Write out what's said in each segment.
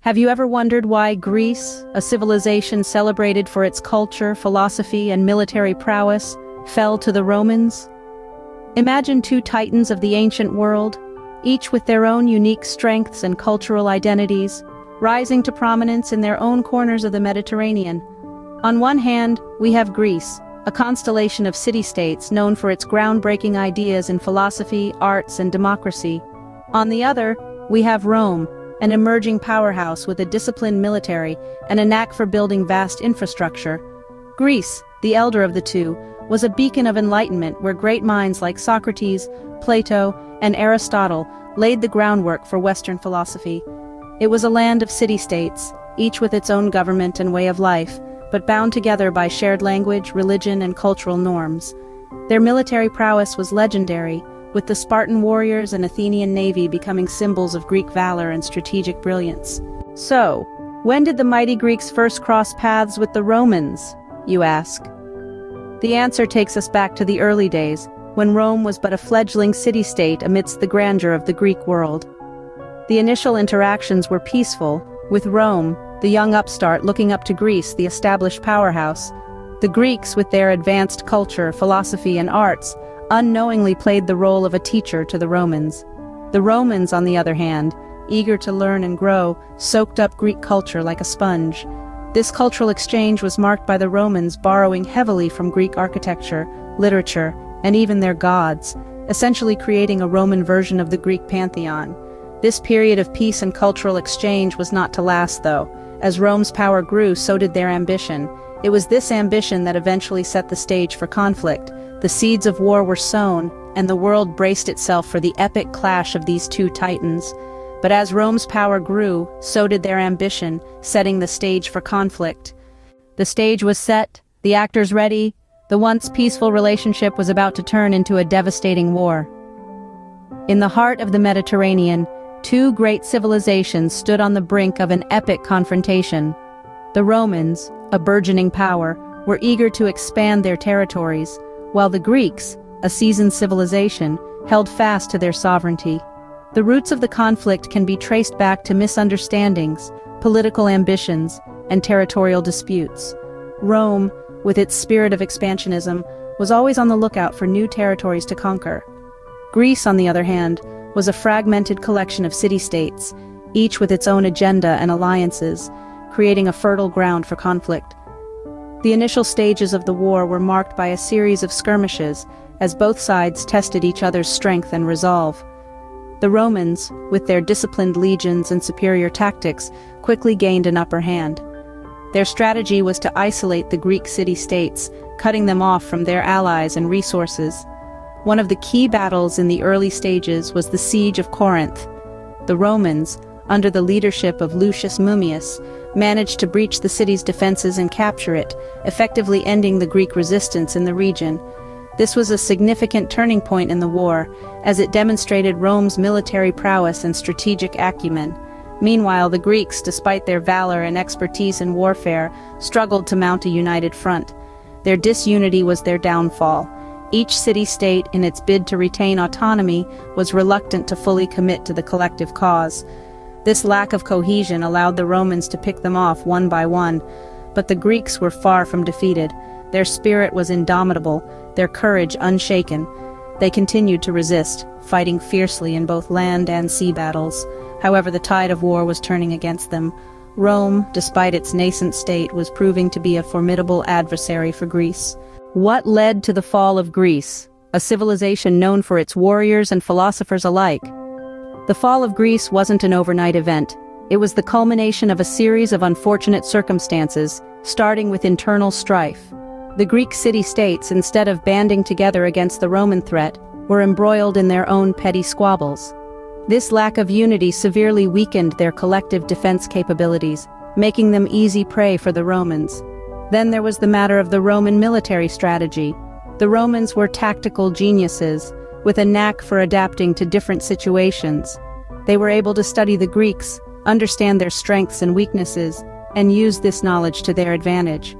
Have you ever wondered why Greece, a civilization celebrated for its culture, philosophy, and military prowess, fell to the Romans? Imagine two titans of the ancient world, each with their own unique strengths and cultural identities, rising to prominence in their own corners of the Mediterranean. On one hand, we have Greece, a constellation of city-states known for its groundbreaking ideas in philosophy, arts, and democracy. On the other, we have Rome, an emerging powerhouse with a disciplined military and a knack for building vast infrastructure. Greece, the elder of the two, was a beacon of enlightenment where great minds like Socrates, Plato, and Aristotle laid the groundwork for Western philosophy. It was a land of city-states, each with its own government and way of life, but bound together by shared language, religion, and cultural norms. Their military prowess was legendary, with the Spartan warriors and Athenian navy becoming symbols of Greek valor and strategic brilliance. So, when did the mighty Greeks first cross paths with the Romans, you ask? The answer takes us back to the early days, when Rome was but a fledgling city-state amidst the grandeur of the Greek world. The initial interactions were peaceful, with Rome, the young upstart, looking up to Greece, the established powerhouse. The Greeks, with their advanced culture, philosophy, and arts, unknowingly played the role of a teacher to the Romans. The Romans, on the other hand, eager to learn and grow, soaked up Greek culture like a sponge. This cultural exchange was marked by the Romans borrowing heavily from Greek architecture, literature, and even their gods, essentially creating a Roman version of the Greek pantheon. This period of peace and cultural exchange was not to last, though. As Rome's power grew, so did their ambition. It was this ambition that eventually set the stage for conflict. The seeds of war were sown, and the world braced itself for the epic clash of these two titans. But as Rome's power grew, so did their ambition, setting the stage for conflict. The stage was set, the actors ready. The once peaceful relationship was about to turn into a devastating war. In the heart of the Mediterranean, two great civilizations stood on the brink of an epic confrontation. The Romans, a burgeoning power, were eager to expand their territories, while the Greeks, a seasoned civilization, held fast to their sovereignty. The roots of the conflict can be traced back to misunderstandings, political ambitions, and territorial disputes. Rome, with its spirit of expansionism, was always on the lookout for new territories to conquer. Greece, on the other hand, was a fragmented collection of city-states, each with its own agenda and alliances, creating a fertile ground for conflict. The initial stages of the war were marked by a series of skirmishes, as both sides tested each other's strength and resolve. The Romans, with their disciplined legions and superior tactics, quickly gained an upper hand. Their strategy was to isolate the Greek city-states, cutting them off from their allies and resources. One of the key battles in the early stages was the Siege of Corinth. The Romans, under the leadership of Lucius Mummius, managed to breach the city's defenses and capture it, effectively ending the Greek resistance in the region. This was a significant turning point in the war, as it demonstrated Rome's military prowess and strategic acumen. Meanwhile, the Greeks, despite their valor and expertise in warfare, struggled to mount a united front. Their disunity was their downfall. Each city-state, in its bid to retain autonomy, was reluctant to fully commit to the collective cause. This lack of cohesion allowed the Romans to pick them off one by one, but the Greeks were far from defeated. Their spirit was indomitable, their courage unshaken. They continued to resist, fighting fiercely in both land and sea battles. However, the tide of war was turning against them. Rome, despite its nascent state, was proving to be a formidable adversary for Greece. What led to the fall of Greece, a civilization known for its warriors and philosophers alike? The fall of Greece wasn't an overnight event. It was the culmination of a series of unfortunate circumstances, starting with internal strife. The Greek city-states, instead of banding together against the Roman threat, were embroiled in their own petty squabbles. This lack of unity severely weakened their collective defense capabilities, making them easy prey for the Romans. Then there was the matter of the Roman military strategy. The Romans were tactical geniuses, with a knack for adapting to different situations. They were able to study the Greeks, understand their strengths and weaknesses, and use this knowledge to their advantage.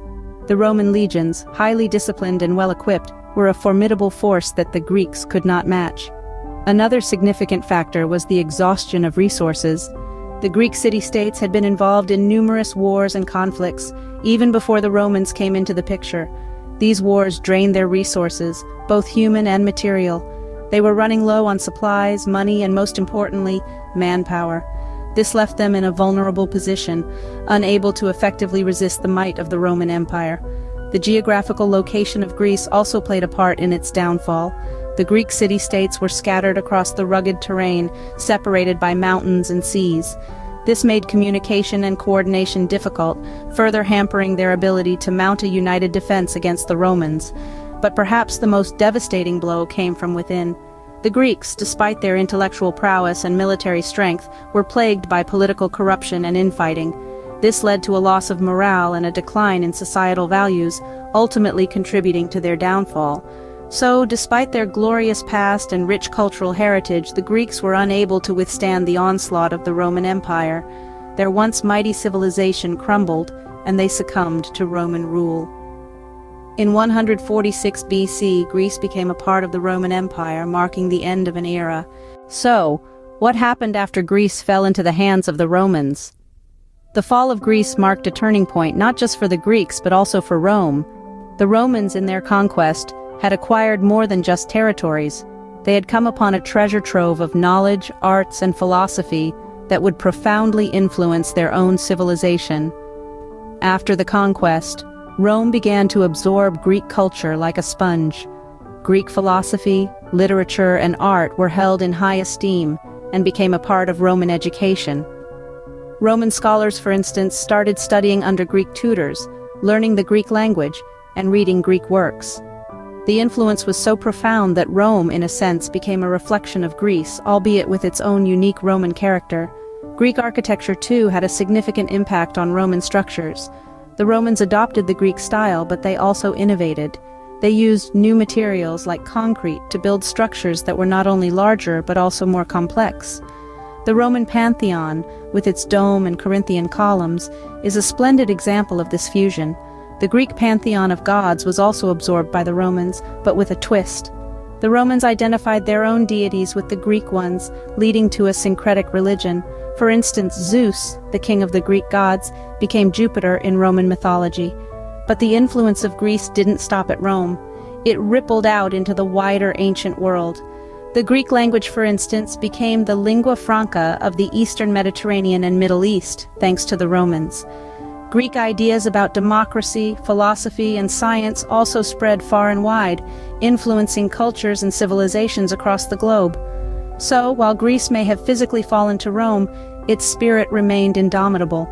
The Roman legions, highly disciplined and well-equipped, were a formidable force that the Greeks could not match. Another significant factor was the exhaustion of resources. The Greek city-states had been involved in numerous wars and conflicts, even before the Romans came into the picture. These wars drained their resources, both human and material. They were running low on supplies, money, and most importantly, manpower. This left them in a vulnerable position, unable to effectively resist the might of the Roman Empire. The geographical location of Greece also played a part in its downfall. The Greek city-states were scattered across the rugged terrain, separated by mountains and seas. This made communication and coordination difficult, further hampering their ability to mount a united defense against the Romans. But perhaps the most devastating blow came from within. The Greeks, despite their intellectual prowess and military strength, were plagued by political corruption and infighting. This led to a loss of morale and a decline in societal values, ultimately contributing to their downfall. So, despite their glorious past and rich cultural heritage, the Greeks were unable to withstand the onslaught of the Roman Empire. Their once mighty civilization crumbled, and they succumbed to Roman rule. In 146 BC, Greece became a part of the Roman Empire, marking the end of an era. So, what happened after Greece fell into the hands of the Romans? The fall of Greece marked a turning point not just for the Greeks but also for Rome. The Romans, in their conquest, had acquired more than just territories. They had come upon a treasure trove of knowledge, arts, and philosophy that would profoundly influence their own civilization. After the conquest, Rome began to absorb Greek culture like a sponge. Greek philosophy, literature, and art were held in high esteem and became a part of Roman education. Roman scholars, for instance, started studying under Greek tutors, learning the Greek language, and reading Greek works. The influence was so profound that Rome, in a sense, became a reflection of Greece, albeit with its own unique Roman character. Greek architecture, too, had a significant impact on Roman structures. The Romans adopted the Greek style, but they also innovated. They used new materials like concrete to build structures that were not only larger but also more complex. The Roman Pantheon, with its dome and Corinthian columns, is a splendid example of this fusion. The Greek pantheon of gods was also absorbed by the Romans, but with a twist. The Romans identified their own deities with the Greek ones, leading to a syncretic religion. For instance, Zeus, the king of the Greek gods, became Jupiter in Roman mythology. But the influence of Greece didn't stop at Rome. It rippled out into the wider ancient world. The Greek language, for instance, became the lingua franca of the Eastern Mediterranean and Middle East, thanks to the Romans. Greek ideas about democracy, philosophy, and science also spread far and wide, influencing cultures and civilizations across the globe. So, while Greece may have physically fallen to Rome, its spirit remained indomitable.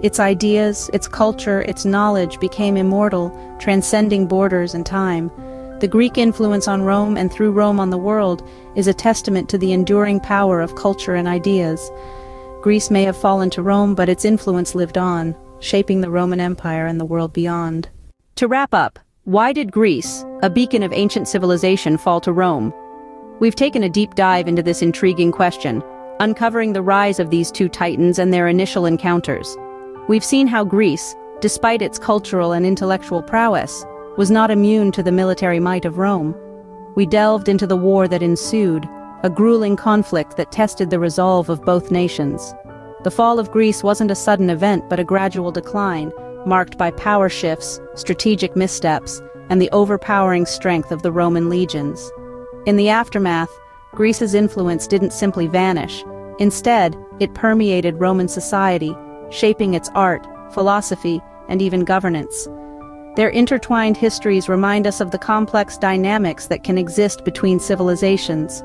Its ideas, its culture, its knowledge became immortal, transcending borders and time. The Greek influence on Rome and through Rome on the world is a testament to the enduring power of culture and ideas. Greece may have fallen to Rome, but its influence lived on, shaping the Roman Empire and the world beyond. To wrap up, why did Greece, a beacon of ancient civilization, fall to Rome? We've taken a deep dive into this intriguing question, uncovering the rise of these two titans and their initial encounters. We've seen how Greece, despite its cultural and intellectual prowess, was not immune to the military might of Rome. We delved into the war that ensued, a grueling conflict that tested the resolve of both nations. The fall of Greece wasn't a sudden event but a gradual decline, marked by power shifts, strategic missteps, and the overpowering strength of the Roman legions. In the aftermath, Greece's influence didn't simply vanish. Instead, it permeated Roman society, shaping its art, philosophy, and even governance. Their intertwined histories remind us of the complex dynamics that can exist between civilizations.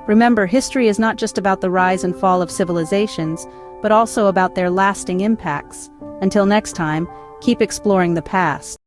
Remember, history is not just about the rise and fall of civilizations, but also about their lasting impacts. Until next time, keep exploring the past.